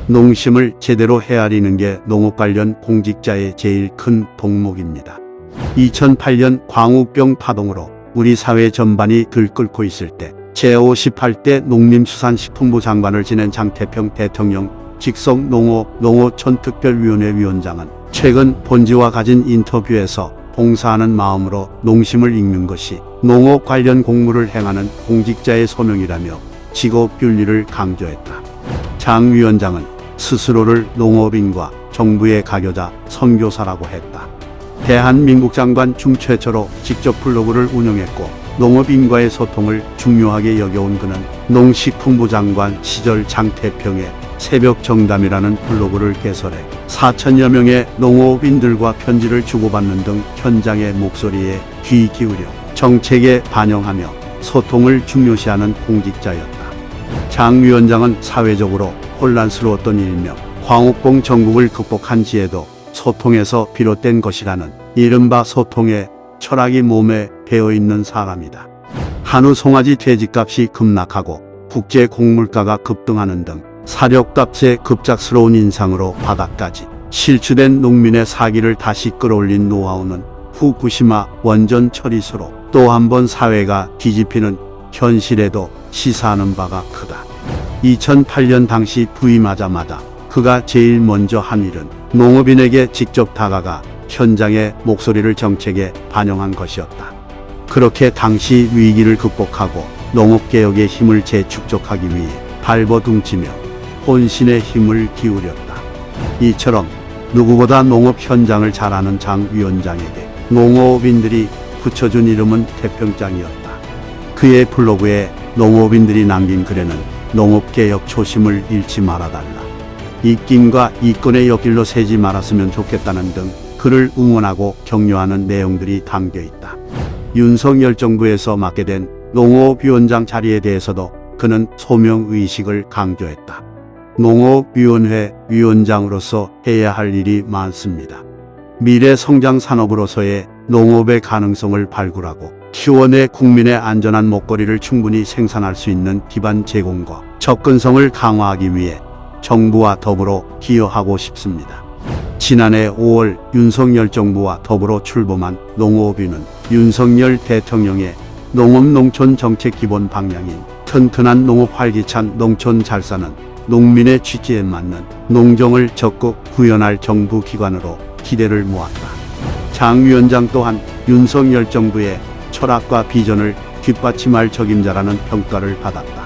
농심을 제대로 헤아리는 게 농업 관련 공직자의 제일 큰 덕목입니다. 2008년 광우병 파동으로 우리 사회 전반이 들끓고 있을 때 제58대 농림수산식품부 장관을 지낸 장태평 대통령 직속 농어촌특별위원회 위원장은 최근 본지와 가진 인터뷰에서 봉사하는 마음으로 농심을 읽는 것이 농업 관련 공무를 행하는 공직자의 소명이라며 직업 윤리를 강조했다. 장 위원장은 스스로를 농업인과 정부의 가교자, 선교사라고 했다. 대한민국 장관 중 최초로 직접 블로그를 운영했고 농업인과의 소통을 중요하게 여겨온 그는 농식품부 장관 시절 장태평의 새벽 정담이라는 블로그를 개설해 4천여 명의 농업인들과 편지를 주고받는 등 현장의 목소리에 귀 기울여 정책에 반영하며 소통을 중요시하는 공직자였다. 장 위원장은 사회적으로 혼란스러웠던 일명 광우병 전국을 극복한 지혜도 소통에서 비롯된 것이라는 이른바 소통의 철학이 몸에 배어있는 사람이다. 한우 송아지 돼지값이 급락하고 국제 곡물가가 급등하는 등 사료값의 급작스러운 인상으로 바닥까지 실추된 농민의 사기를 다시 끌어올린 노하우는 후쿠시마 원전 처리수로 또 한 번 사회가 뒤집히는 현실에도 시사하는 바가 크다. 2008년 당시 부임하자마자 그가 제일 먼저 한 일은 농업인에게 직접 다가가 현장의 목소리를 정책에 반영한 것이었다. 그렇게 당시 위기를 극복하고 농업개혁의 힘을 재축적하기 위해 발버둥치며 혼신의 힘을 기울였다. 이처럼 누구보다 농업 현장을 잘 아는 장 위원장에게 농업인들이 붙여준 이름은 태평장이었다. 그의 블로그에 농업인들이 남긴 글에는 농업개혁 초심을 잃지 말아달라, 입김과 이권의 옆길로 새지 말았으면 좋겠다는 등 그를 응원하고 격려하는 내용들이 담겨있다. 윤석열 정부에서 맡게 된 농업위원장 자리에 대해서도 그는 소명의식을 강조했다. 농업위원회 위원장으로서 해야 할 일이 많습니다. 미래 성장 산업으로서의 농업의 가능성을 발굴하고 키워내 국민의 안전한 먹거리를 충분히 생산할 수 있는 기반 제공과 접근성을 강화하기 위해 정부와 더불어 기여하고 싶습니다. 지난해 5월 윤석열 정부와 더불어 출범한 농업위는 윤석열 대통령의 농업-농촌 정책 기본 방향인 튼튼한 농업 활기찬 농촌 잘 사는 농민의 취지에 맞는 농정을 적극 구현할 정부 기관으로 기대를 모았다. 장 위원장 또한 윤석열 정부의 철학과 비전을 뒷받침할 적임자라는 평가를 받았다.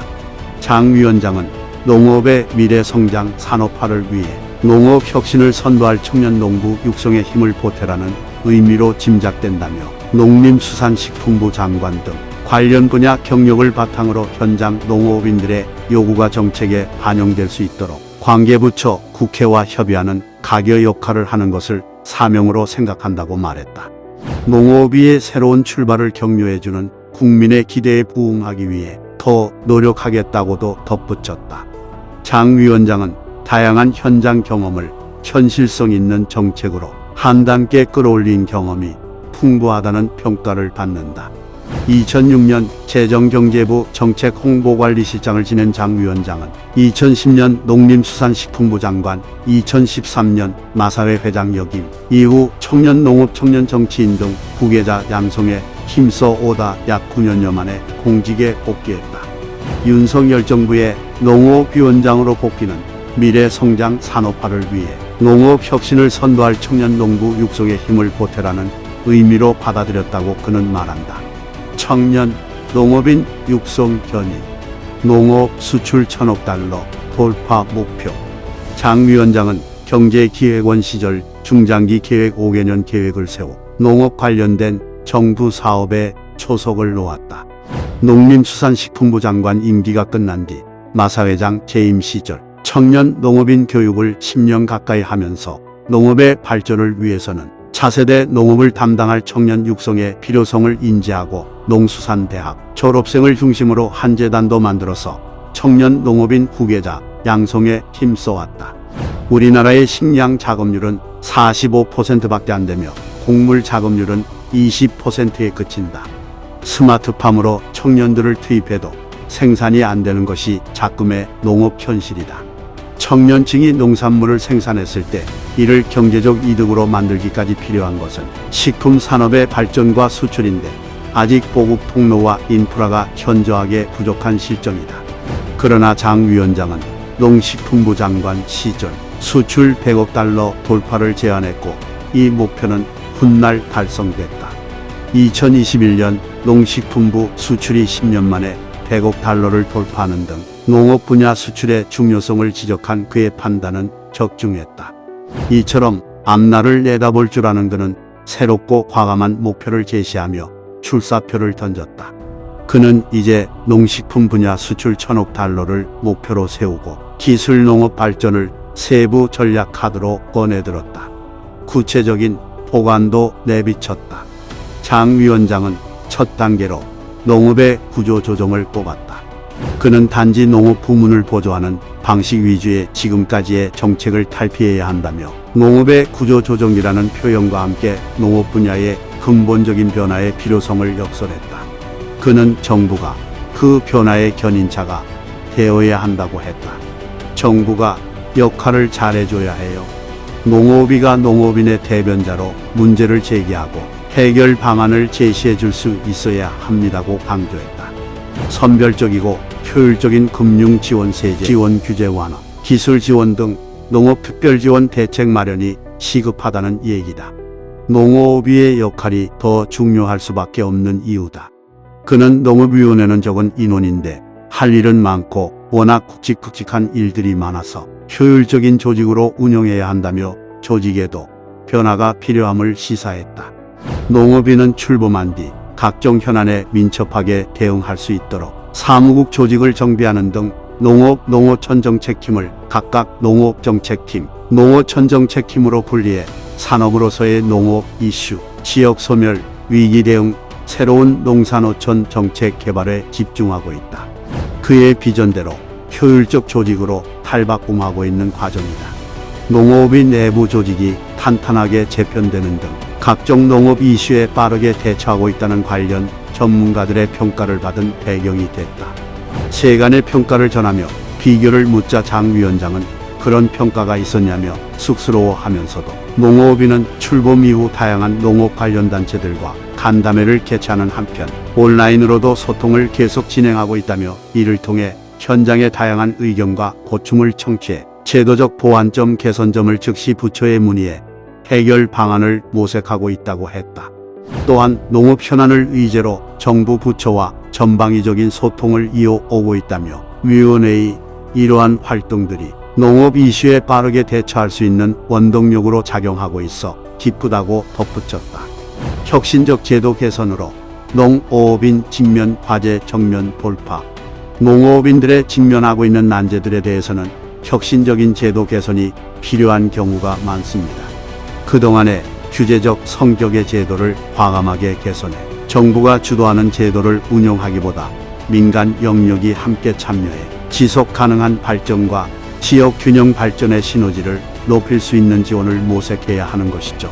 장 위원장은 농업의 미래 성장 산업화를 위해 농업 혁신을 선도할 청년 농부 육성의 힘을 보태라는 의미로 짐작된다며 농림수산식품부 장관 등 관련 분야 경력을 바탕으로 현장 농업인들의 요구가 정책에 반영될 수 있도록 관계부처 국회와 협의하는 가교 역할을 하는 것을 사명으로 생각한다고 말했다. 농업위의 새로운 출발을 격려해주는 국민의 기대에 부응하기 위해 더 노력하겠다고도 덧붙였다. 장 위원장은 다양한 현장 경험을 현실성 있는 정책으로 한 단계 끌어올린 경험이 풍부하다는 평가를 받는다. 2006년 재정경제부 정책홍보관리실장을 지낸 장 위원장은 2010년 농림수산식품부 장관, 2013년 마사회 회장 역임, 이후 청년농업 청년 정치인 등 후계자 양성에 힘써 오다 약 9년여 만에 공직에 복귀했다. 윤석열 정부의 농업위원장으로 복귀는 미래 성장 산업화를 위해 농업 혁신을 선도할 청년 농부 육성의 힘을 보태라는 의미로 받아들였다고 그는 말한다. 청년 농업인 육성 견인, 농업 수출 1,000억 달러 돌파 목표. 장 위원장은 경제기획원 시절 중장기 계획 5개년 계획을 세워 농업 관련된 정부 사업에 초석을 놓았다. 농림수산식품부 장관 임기가 끝난 뒤 마사회장 재임 시절 청년 농업인 교육을 10년 가까이 하면서 농업의 발전을 위해서는 차세대 농업을 담당할 청년 육성의 필요성을 인지하고 농수산대학 졸업생을 중심으로 한 재단도 만들어서 청년 농업인 후계자 양성에 힘써왔다. 우리나라의 식량 작업률은 45%밖에 안 되며 곡물 작업률은 20%에 그친다. 스마트팜으로 청년들을 투입해도 생산이 안 되는 것이 작금의 농업 현실이다. 청년층이 농산물을 생산했을 때 이를 경제적 이득으로 만들기까지 필요한 것은 식품 산업의 발전과 수출인데 아직 보급 통로와 인프라가 현저하게 부족한 실정이다. 그러나 장 위원장은 농식품부 장관 시절 수출 100억 달러 돌파를 제안했고 이 목표는 훗날 달성됐다. 2021년 농식품부 수출이 10년 만에 100억 달러를 돌파하는 등 농업 분야 수출의 중요성을 지적한 그의 판단은 적중했다. 이처럼 앞날을 내다볼 줄 아는 그는 새롭고 과감한 목표를 제시하며 출사표를 던졌다. 그는 이제 농식품 분야 수출 1000억 달러를 목표로 세우고 기술 농업 발전을 세부 전략 카드로 꺼내들었다. 구체적인 보관도 내비쳤다. 장 위원장은 첫 단계로 농업의 구조 조정을 꼽았다. 그는 단지 농업 부문을 보조하는 방식 위주의 지금까지의 정책을 탈피해야 한다며 농업의 구조 조정이라는 표현과 함께 농업 분야의 근본적인 변화의 필요성을 역설했다. 그는 정부가 그 변화의 견인차가 되어야 한다고 했다. 정부가 역할을 잘해줘야 해요. 농업이가 농업인의 대변자로 문제를 제기하고 해결 방안을 제시해 줄 수 있어야 합니다고 강조했다. 선별적이고 효율적인 금융 지원 세제, 지원 규제 완화, 기술 지원 등 농업 특별 지원 대책 마련이 시급하다는 얘기다. 농업위의 역할이 더 중요할 수밖에 없는 이유다. 그는 농업위원회는 적은 인원인데 할 일은 많고 워낙 굵직굵직한 일들이 많아서 효율적인 조직으로 운영해야 한다며 조직에도 변화가 필요함을 시사했다. 농업위는 출범한 뒤 각종 현안에 민첩하게 대응할 수 있도록 사무국 조직을 정비하는 등 농어촌정책팀을 각각 농업정책팀, 농어촌정책팀으로 분리해 산업으로서의 농업 이슈, 지역 소멸, 위기 대응, 새로운 농산어촌 정책 개발에 집중하고 있다. 그의 비전대로 효율적 조직으로 탈바꿈하고 있는 과정이다. 농업의 내부 조직이 탄탄하게 재편되는 등 각종 농업 이슈에 빠르게 대처하고 있다는 관련 전문가들의 평가를 받은 배경이 됐다. 세간의 평가를 전하며 비교를 묻자 장 위원장은 그런 평가가 있었냐며 쑥스러워하면서도 농업인은 출범 이후 다양한 농업 관련 단체들과 간담회를 개최하는 한편 온라인으로도 소통을 계속 진행하고 있다며 이를 통해 현장의 다양한 의견과 고충을 청취해 제도적 보완점 개선점을 즉시 부처에 문의해 해결 방안을 모색하고 있다고 했다. 또한 농업 현안을 의제로 정부 부처와 전방위적인 소통을 이어오고 있다며 위원회의 이러한 활동들이 농업 이슈에 빠르게 대처할 수 있는 원동력으로 작용하고 있어 기쁘다고 덧붙였다. 혁신적 제도 개선으로 농업인 직면 과제 정면 돌파. 농업인들의 직면하고 있는 난제들에 대해서는 혁신적인 제도 개선이 필요한 경우가 많습니다. 그동안의 규제적 성격의 제도를 과감하게 개선해 정부가 주도하는 제도를 운용하기보다 민간 영역이 함께 참여해 지속 가능한 발전과 지역 균형 발전의 시너지를 높일 수 있는 지원을 모색해야 하는 것이죠.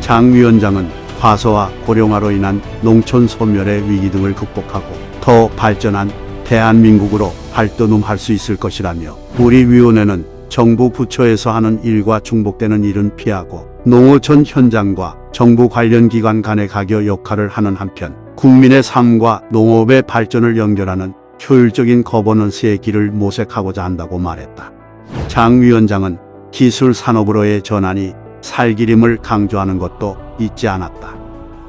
장 위원장은 과소와 고령화로 인한 농촌 소멸의 위기 등을 극복하고 더 발전한 대한민국으로 발돋움할 수 있을 것이라며 우리 위원회는 정부 부처에서 하는 일과 중복되는 일은 피하고 농어촌 현장과 정부 관련 기관 간의 가교 역할을 하는 한편 국민의 삶과 농업의 발전을 연결하는 효율적인 거버넌스의 길을 모색하고자 한다고 말했다. 장 위원장은 기술 산업으로의 전환이 살기림을 강조하는 것도 잊지 않았다.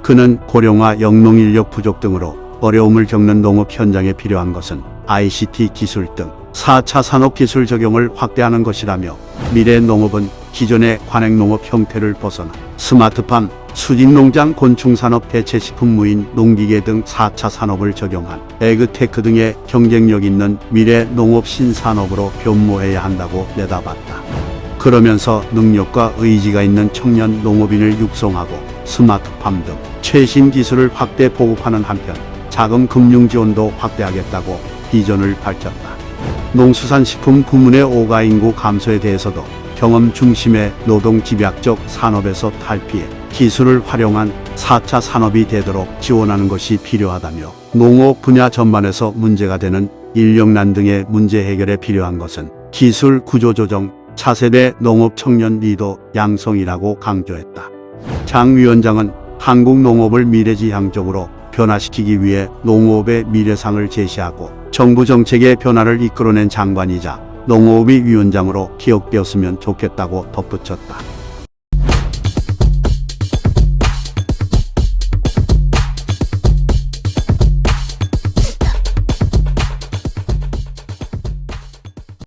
그는 고령화 영농 인력 부족 등으로 어려움을 겪는 농업 현장에 필요한 것은 ICT 기술 등 4차 산업기술 적용을 확대하는 것이라며 미래 농업은 기존의 관행농업 형태를 벗어나 스마트팜, 수직농장, 곤충산업, 대체식품무인, 농기계 등 4차 산업을 적용한 에그테크 등의 경쟁력 있는 미래 농업 신산업으로 변모해야 한다고 내다봤다. 그러면서 능력과 의지가 있는 청년 농업인을 육성하고 스마트팜 등 최신 기술을 확대 보급하는 한편 자금 금융 지원도 확대하겠다고 비전을 밝혔다. 농수산식품 부문의 오가인구 감소에 대해서도 경험 중심의 노동 집약적 산업에서 탈피해 기술을 활용한 4차 산업이 되도록 지원하는 것이 필요하다며 농업 분야 전반에서 문제가 되는 인력난 등의 문제 해결에 필요한 것은 기술 구조조정, 차세대 농업 청년 리더 양성이라고 강조했다. 장 위원장은 한국 농업을 미래지향적으로 변화시키기 위해 농업의 미래상을 제시하고 정부 정책의 변화를 이끌어낸 장관이자 농업위 위원장으로 기억되었으면 좋겠다고 덧붙였다.